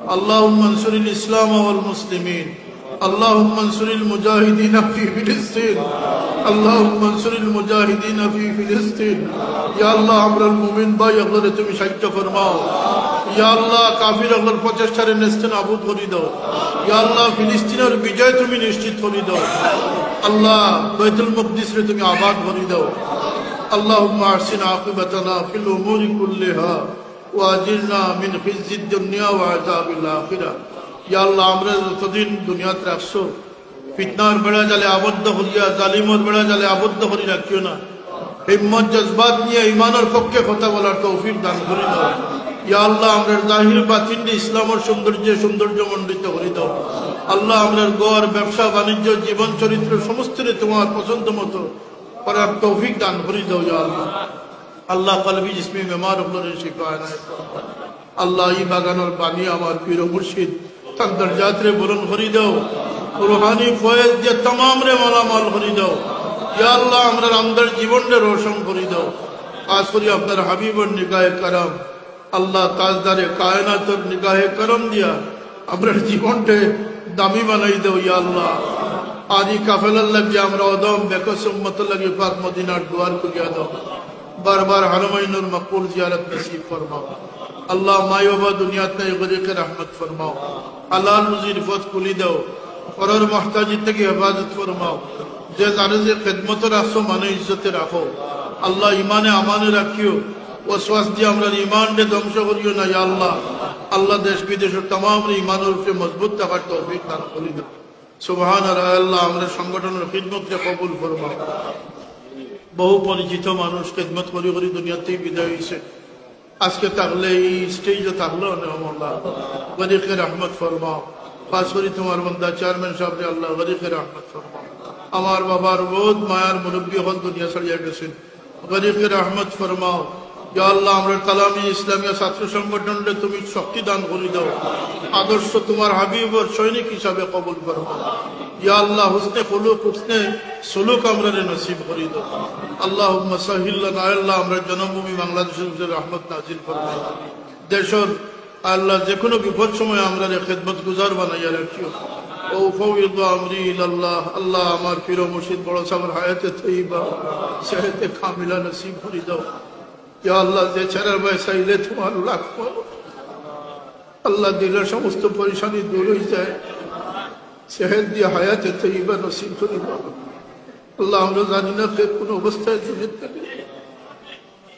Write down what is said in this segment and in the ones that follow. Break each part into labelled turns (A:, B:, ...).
A: اللهم انصر الإسلام والمسلمين اللهم انصر المجاهدين في فلسطين اللهم انصر المجاهدين في فلسطين يا الله امر المؤمن ভাই আল্লাহরে তুমি সাহায্য ফরমাও ইয়া আল্লাহ কাফির আল্লাহর প্রচেষ্টারে নেস্তে নাবুদ করে দাও ইয়া আল্লাহ ফিলিস্তিনের বিজয় তুমি নিশ্চিত করে দাও আল্লাহ বাইতুল মুকদ্দিসরে তুমি আবাদ করে দাও اللهم احسن عاقبتنا في الامور كلها واجرنا من خزي الدنيا وعذاب الاخره ইয়া আল্লাহ আমরা যতদিন দুনিয়াতে রাখছো ফিতনার বেড়া জালে আবদ্ধ হইয়া জালিমর বেড়া জালে আবদ্ধ হরি রাখিও না হিম্মত জজবাত নিয়ে ঈমানের পক্ষে কথা বলার তৌফিক দান করে দাও ইয়া আল্লাহ আমরা জাহির বাতিন ইসলামের সৌন্দর্য মণ্ডিত করে দাও আল্লাহ আমরা ঘর ব্যবসা বাণিজ্য জীবন চরিত্র সমস্তরে তোমার পছন্দ মতো করার তৌফিক দান করে দাও ইয়া আল্লাহ আল্লাহ কলবি জিসমি বিমার হলের শিফা এনায়েত ফরমাও আল্লাহ এই বাগানের বাণী আমার পীর মুর্শিদ তার দরজাতে বুলন্দ করে দাও রূহানি ফয়েজ দিয়ে तमाम রে মালামাল করে দাও ইয়া আল্লাহ আমরা আমাদের জীবনকে রোশন করে দাও খাস করে আপনার হাবিবের নিগাহে করম আল্লাহ তাজদারে কায়নাতের নিগাহে করম দিয়া আমরা জীবনকে দামি বানাই দাও ইয়া আল্লাহ আদি কাফেলার লাগি আমরা ওদম বেকস উম্মত লাগি পাক মদিনার দুয়ার খুলিয়া দাও বারবার হারমাইনুল মকবুল জিয়ারত নসিব ফরমাও আল্লাহ মায়বা দুনিয়াতে গরিকে রহমত ফরমাও হালাল রুজির পথ খুলি দাও পরের মুহতাজি থেকে হেফাজত ফরমাও যে জানে খিদমত রাখছো মানে ইজ্জতে রাখো আল্লাহ ইমানে আমানে রাখিও ওয়াসওয়াস দিয়ে আমরা ইমানকে ধ্বংস করিও না ইয়া আল্লাহ আল্লাহ দেশ বিদেশের तमाम ইমানের উপরে মজবুত থাকার তৌফিক দান করে দাও সুবহান আল্লাহ আমরা সংগঠনের খিদমতকে কবুল ফরমাও বহু পরিচিত মানুষ খিদমত করি করি দুনিয়াতেই বিদায় হয়েছে আজকে থাকলে এই স্টেজে থাকলো আল্লাহ গরিকে রহমত ফরমাও খাস করে তোমার বান্দা চেয়ারম্যান সাহেব আল্লাহ গরিকে রহমত ফরমাও আমার বাবার বহুত মায়ার মুরব্বী হল দুনিয়া ছাড়িয়ে গেছেন গরিকে রহমত ফরমাও ইয়া আল্লাহ আমরা কালামি ইসলামিয়া ছাত্র সংগঠনকে তুমি শক্তি দান করে দাও আদর্শ তোমার হাবিবর সৈনিক হিসাবে কবুল ফরমাও ইয়া আল্লাহ হুসনে খুলুক হুসনে সুলুক আমরা নসিব করে দাও আল্লাহুম্মা সাহিল লানা আল্লাহ আমরা জন্মভূমি বাংলাদেশের রহমত নাজিল ফরমাও দেশের আল্লাহ যে কোনো বিপদ সময় আমরা খিদমত গুজার বানাইয়া রাখিও ও ফাউইদ আমরি ইলাল্লাহ আল্লাহ আমার পীর মুর্শিদ বড় সাহেবের হায়াতে তৈয়বা সেহতে কামিলা নসিব করে দাও ইয়া আল্লাহ যে ছেড়ার বয়সাইলে তোমার লাখ আল্লাহ দিলের সমস্ত পরেশানি দূর হয়ে যায় সেহেদ দিয়ে হায়াতে তৈয়বা নসিব করে দাও আল্লাহ আমরা জানি না কোন অবস্থায় দুনিয়া থেকে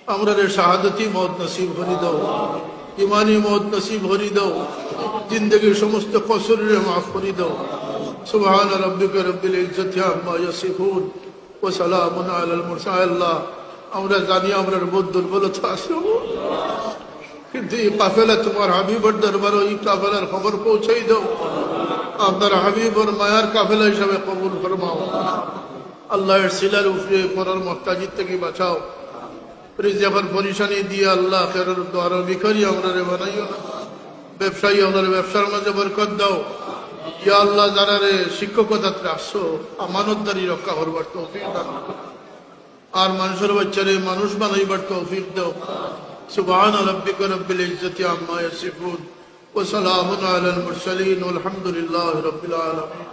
A: আমরা শাহাদতি মওত নসিব করে দাও ইমানি মওত নসিব করে দাও জিন্দেগীর সমস্ত কসুরে মাফ করে দাও সুবহান রাব্বিকা রব্বিল ইজ্জাতি আম্মা ইয়াসিফুন ওয়া সালামুন আলাল মুরসালিন আল্লাহ আমরা জানি আমরা বহুত দুর্বলতা আছে কিন্তু এই কাফেলা তোমার হাবিবের দরবারে এই কাফেলার খবর পৌঁছাই দাও আপনার হাবিবের মায়ার কাফেলা হিসাবে কবুল ফরমাও আল্লাহর সিলার উপরে পরের মুহতাজি থেকে বাঁচাও রিজকের পরিশানি দিয়ে আল্লাহ খেরের দ্বার ভিখারি আমরা রে বানাইও না ব্যবসায়ী আমাদের ব্যবসার মাঝে বরকত দাও ইয়া আল্লাহ যারা রে শিক্ষকতাতে আসছো আমানতদারি রক্ষা করবার তৌফিক দাও আর মানুষের বাচ্চারে মানুষ বানাইবার তৌফিক দাও সুবহান রাব্বিকা রব্বিল ইজ্জাতি আম্মা ইয়াসিফুন ওয়া সালামুন আলাল মুরসালিন ওয়ালহামদুলিল্লাহি রাব্বিল আলামিন।